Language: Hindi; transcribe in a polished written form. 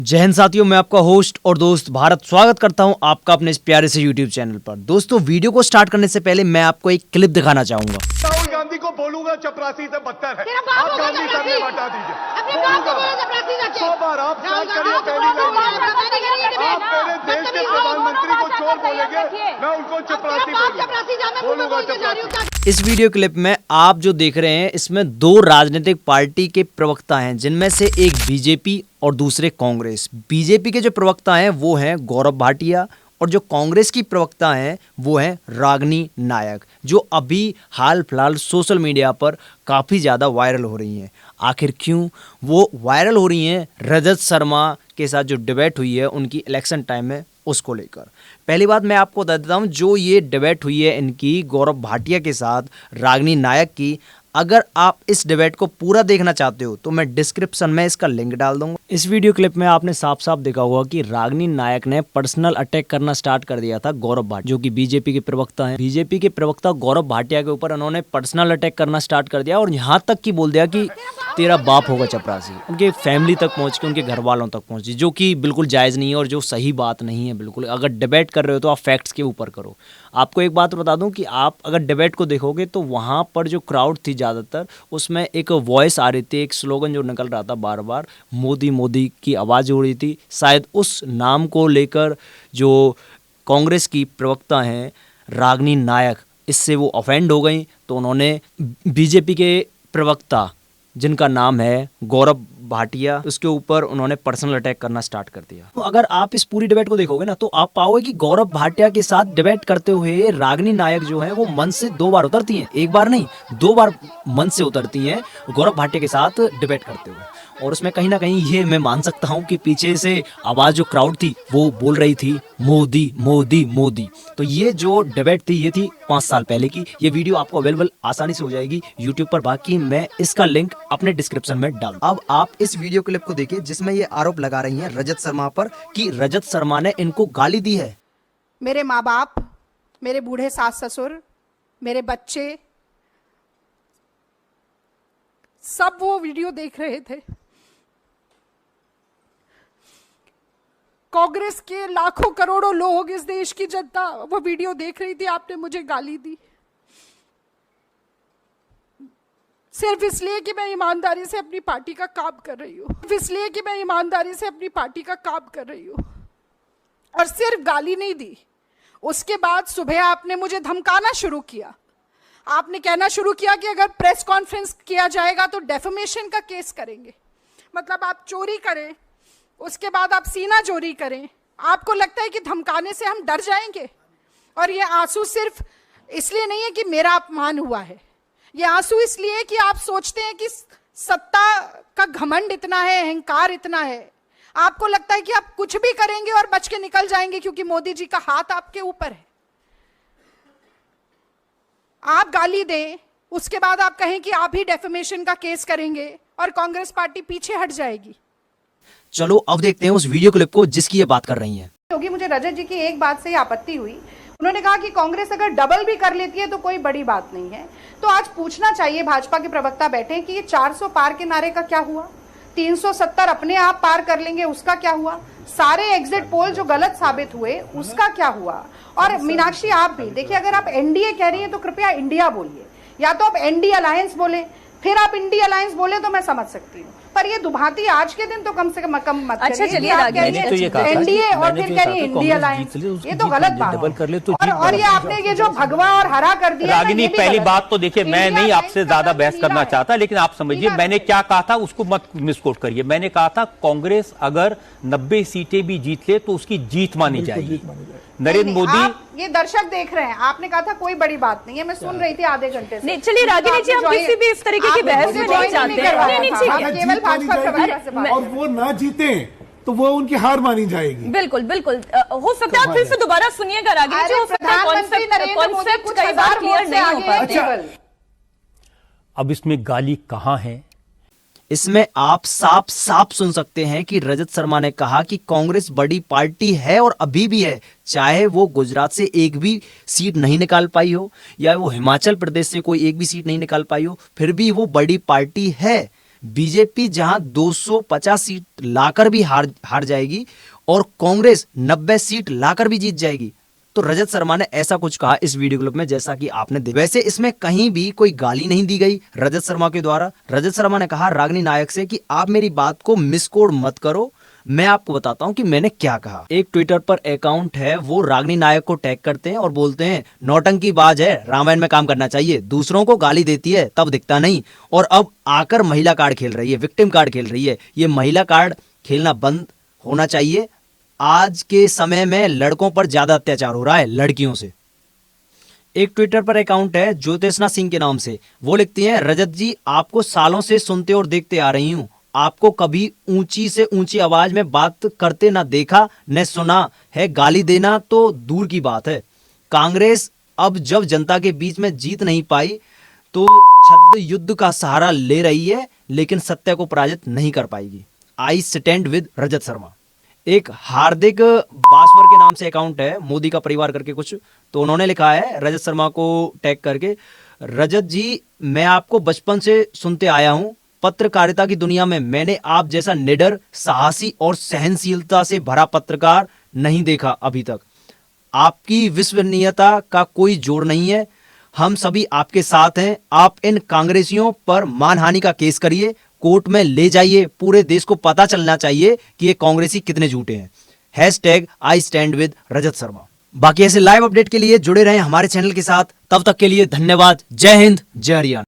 जय हिंद साथियों, मैं आपका होस्ट और दोस्त भारत स्वागत करता हूं आपका अपने इस प्यारे से यूट्यूब चैनल पर। दोस्तों, वीडियो को स्टार्ट करने से पहले मैं आपको एक क्लिप दिखाना चाहूंगा। राहुल गांधी को बोलूंगा चपरासी से बदतर है। आप गांधी साहब ने हटा दीजिए। 100 बार आप स्टार्ट करिए पहली लाइन। आप मेरे देश के प्रधानमंत्री को चोर बोलेंगे, मैं उनको चपरासी बोलूंगा चपरासी। इस वीडियो क्लिप में आप जो देख रहे हैं, इसमें दो राजनीतिक पार्टी के प्रवक्ता हैं, जिनमें से एक बीजेपी और दूसरे कांग्रेस। बीजेपी के जो प्रवक्ता हैं वो हैं गौरव भाटिया और जो कांग्रेस की प्रवक्ता हैं वो हैं रागिनी नायक, जो अभी हाल फिलहाल सोशल मीडिया पर काफ़ी ज़्यादा वायरल हो रही हैं। आखिर क्यों वो वायरल हो रही हैं? रजत शर्मा के साथ जो डिबेट हुई है उनकी इलेक्शन टाइम में, उसको लेकर। पहली बात मैं आपको बता देता हूँ, जो ये डिबेट हुई है इनकी गौरव भाटिया के साथ रागिनी नायक की, अगर आप इस डिबेट को पूरा देखना चाहते हो तो मैं डिस्क्रिप्शन में इसका लिंक डाल दूंगा। इस वीडियो क्लिप में आपने साफ साफ देखा होगा कि रागिनी नायक ने पर्सनल अटैक करना स्टार्ट कर दिया था गौरव भाटिया, जो कि बीजेपी के प्रवक्ता हैं। बीजेपी के प्रवक्ता गौरव भाटिया के ऊपर उन्होंने पर्सनल अटैक करना स्टार्ट कर दिया और यहाँ तक कि बोल दिया कि तेरा बाप होगा चपरासी। उनके फैमिली तक पहुँच के उनके घर वालों तक पहुँची, जो कि बिल्कुल जायज़ नहीं है और जो सही बात नहीं है। बिल्कुल, अगर डिबेट कर रहे हो तो आप फैक्ट्स के ऊपर करो। आपको एक बात बता दूं कि आप अगर डिबेट को देखोगे तो वहाँ पर जो क्राउड थी ज़्यादातर, उसमें एक वॉइस आ रही थी, एक स्लोगन जो निकल रहा था बार बार, मोदी मोदी की आवाज़ हो रही थी। शायद उस नाम को लेकर जो कांग्रेस की प्रवक्ता हैं रागिनी नायक, इससे वो ऑफेंड हो गई, तो उन्होंने बीजेपी के प्रवक्ता जिनका नाम है गौरव भाटिया, उसके ऊपर उन्होंने पर्सनल अटैक करना स्टार्ट कर दिया। तो अगर आप इस पूरी डिबेट को देखोगे ना, तो आप पाओगे कि गौरव भाटिया के साथ डिबेट करते हुए रागिनी नायक जो है वो मंच से 2 बार उतरती हैं। एक बार नहीं, 2 बार मंच से उतरती हैं गौरव भाटिया के साथ डिबेट करते हुए। और उसमें कहीं ना कहीं ये मैं मान सकता हूँ कि पीछे से आवाज़ जो क्राउड थी वो बोल रही थी मोदी मोदी मोदी। तो ये जो डिबेट थी ये थी 5 साल पहले की। ये वीडियो आपको अवेलेबल आसानी से हो जाएगी यूट्यूब पर, बाकी मैं इसका लिंक अपने डिस्क्रिप्शन में डाल। अब आप इस वीडियो क्लिप को देखिए जिसमें ये आरोप लगा रही हैं रजत शर्मा पर कि रजत शर्मा ने इनको गाली दी है। मेरे माँ बाप, मेरे बूढ़े सास ससुर, मेरे बच्चे, सब वो वीडियो देख रहे थे। कांग्रेस के लाखों करोड़ों लोग, इस देश की जनता वो वीडियो देख रही थी। आपने मुझे गाली दी सिर्फ इसलिए कि मैं ईमानदारी से अपनी पार्टी का काम कर रही हूँ, इसलिए कि मैं ईमानदारी से अपनी पार्टी का काम कर रही हूँ। और सिर्फ गाली नहीं दी, उसके बाद सुबह आपने मुझे धमकाना शुरू किया। आपने कहना शुरू किया कि अगर प्रेस कॉन्फ्रेंस किया जाएगा तो डेफेमेशन का केस करेंगे। मतलब आप चोरी करें, उसके बाद आप सीना चोरी करें। आपको लगता है कि धमकाने से हम डर जाएंगे? और ये आंसू सिर्फ इसलिए नहीं है कि मेरा अपमान हुआ है, ये आंसू इसलिए कि आप सोचते हैं कि सत्ता का घमंड इतना है, अहंकार इतना है। आपको लगता है कि आप कुछ भी करेंगे और बच के निकल जाएंगे क्योंकि मोदी जी का हाथ आपके ऊपर है। आप गाली दें, उसके बाद आप कहें कि आप ही डेफेमेशन का केस करेंगे और कांग्रेस पार्टी पीछे हट जाएगी। चलो अब देखते हैं उस वीडियो क्लिप को जिसकी ये बात कर रही हैं। क्योंकि मुझे रजत जी की एक बात से ही आपत्ति हुई। उन्होंने कहा कि कांग्रेस अगर डबल भी कर लेती है तो कोई बड़ी बात नहीं है। तो आज पूछना चाहिए, भाजपा के प्रवक्ता बैठे कि ये 400 पार के नारे का क्या हुआ? 370 अपने आप पार कर लेंगे, उसका क्या हुआ? सारे एग्जिट पोल जो गलत साबित हुए, उसका क्या हुआ? और मीनाक्षी, आप भी देखिए, अगर आप एनडीए कह रही हैं तो कृपया इंडिया बोलिए, या तो आप एनडीए अलायंस बोले, फिर आप इंडिया अलायंस बोले तो मैं समझ सकती हूँ, पर ये दुभाती आज के दिन तो कम से कम मत अच्छा करिए। चलिए, एनडीए और फिर कह रही है इंडिया अलायंस, ये तो गलत बात है। और ये आपने ये जो भगवा और हरा कर दिया रागिनी, पहली बात तो देखिए, मैं नहीं आपसे ज्यादा बहस करना चाहता, लेकिन आप समझिए मैंने क्या कहा था, उसको मत मिसकोट करिए। मैंने कहा था कांग्रेस अगर 90 सीटें भी जीत ले तो उसकी जीत मानी जाएगी। नरेंद्र मोदी, ये दर्शक देख रहे हैं, आपने कहा था कोई बड़ी बात नहीं है, मैं सुन रही थी आधे घंटे से। नहीं, चलिए रागिनी जी, हम किसी भी इस तरीके की बहस में नहीं जाते हैं। और वो ना जीते तो वो उनकी हार मानी जाएगी। बिल्कुल बिल्कुल, हो सकता है आप फिर से दोबारा सुनिएगा रागिनी जी, हो सकता है कॉन्सेप्ट कई बार क्लियर नहीं हो पाता। अब इसमें गाली कहाँ है? इसमें आप साफ साफ सुन सकते हैं कि रजत शर्मा ने कहा कि कांग्रेस बड़ी पार्टी है और अभी भी है, चाहे वो गुजरात से एक भी सीट नहीं निकाल पाई हो या वो हिमाचल प्रदेश से कोई एक भी सीट नहीं निकाल पाई हो, फिर भी वो बड़ी पार्टी है। बीजेपी जहां 250 सीट लाकर भी हार जाएगी और कांग्रेस 90 सीट लाकर भी जीत जाएगी। तो रजत शर्मा ने ऐसा कुछ कहा इस वीडियो क्लिप में, जैसा कि आपने देखा। वैसे इसमें कहीं भी कोई गाली नहीं दी गई रजत शर्मा के द्वारा। रजत शर्मा ने कहा रागिनी नायक से कि आप मेरी बात को मिसकोड मत करो, मैं आपको बताता हूं कि मैंने क्या कहा। एक ट्विटर पर अकाउंट है, वो रागिनी नायक को टैग करते हैं और बोलते हैं नौटंकी बाज है, रामायण में काम करना चाहिए, दूसरों को गाली देती है तब दिखता नहीं, और अब आकर महिला कार्ड खेल रही है, विक्टिम कार्ड खेल रही है। ये महिला कार्ड खेलना बंद होना चाहिए। आज के समय में लड़कों पर ज्यादा अत्याचार हो रहा है लड़कियों से। एक ट्विटर पर अकाउंट है ज्योतिषना सिंह के नाम से, वो लिखती हैं रजत जी आपको सालों से सुनते और देखते आ रही हूं, आपको कभी ऊंची से ऊंची आवाज में बात करते ना देखा न सुना है, गाली देना तो दूर की बात है। कांग्रेस अब जब जनता के बीच में जीत नहीं पाई तो छद्म युद्ध का सहारा ले रही है, लेकिन सत्य को पराजित नहीं कर पाएगी। I stand with Rajat Sharma. एक हार्दिक बासवर के नाम से अकाउंट है, मोदी का परिवार करके कुछ, तो उन्होंने लिखा है रजत शर्मा को टैग करके, रजत जी मैं आपको बचपन से सुनते आया हूं, पत्रकारिता की दुनिया में मैंने आप जैसा निडर, साहसी और सहनशीलता से भरा पत्रकार नहीं देखा अभी तक। आपकी विश्वसनीयता का कोई जोड़ नहीं है, हम सभी आपके साथ हैं। आप इन कांग्रेसियों पर मानहानि का केस करिए, कोर्ट में ले जाइए, पूरे देश को पता चलना चाहिए कि ये कांग्रेसी कितने झूठे हैं। Hashtag I stand with Rajat Sharma. बाकी ऐसे लाइव अपडेट के लिए जुड़े रहें हमारे चैनल के साथ। तब तक के लिए धन्यवाद। जय हिंद, जय हरियाणा।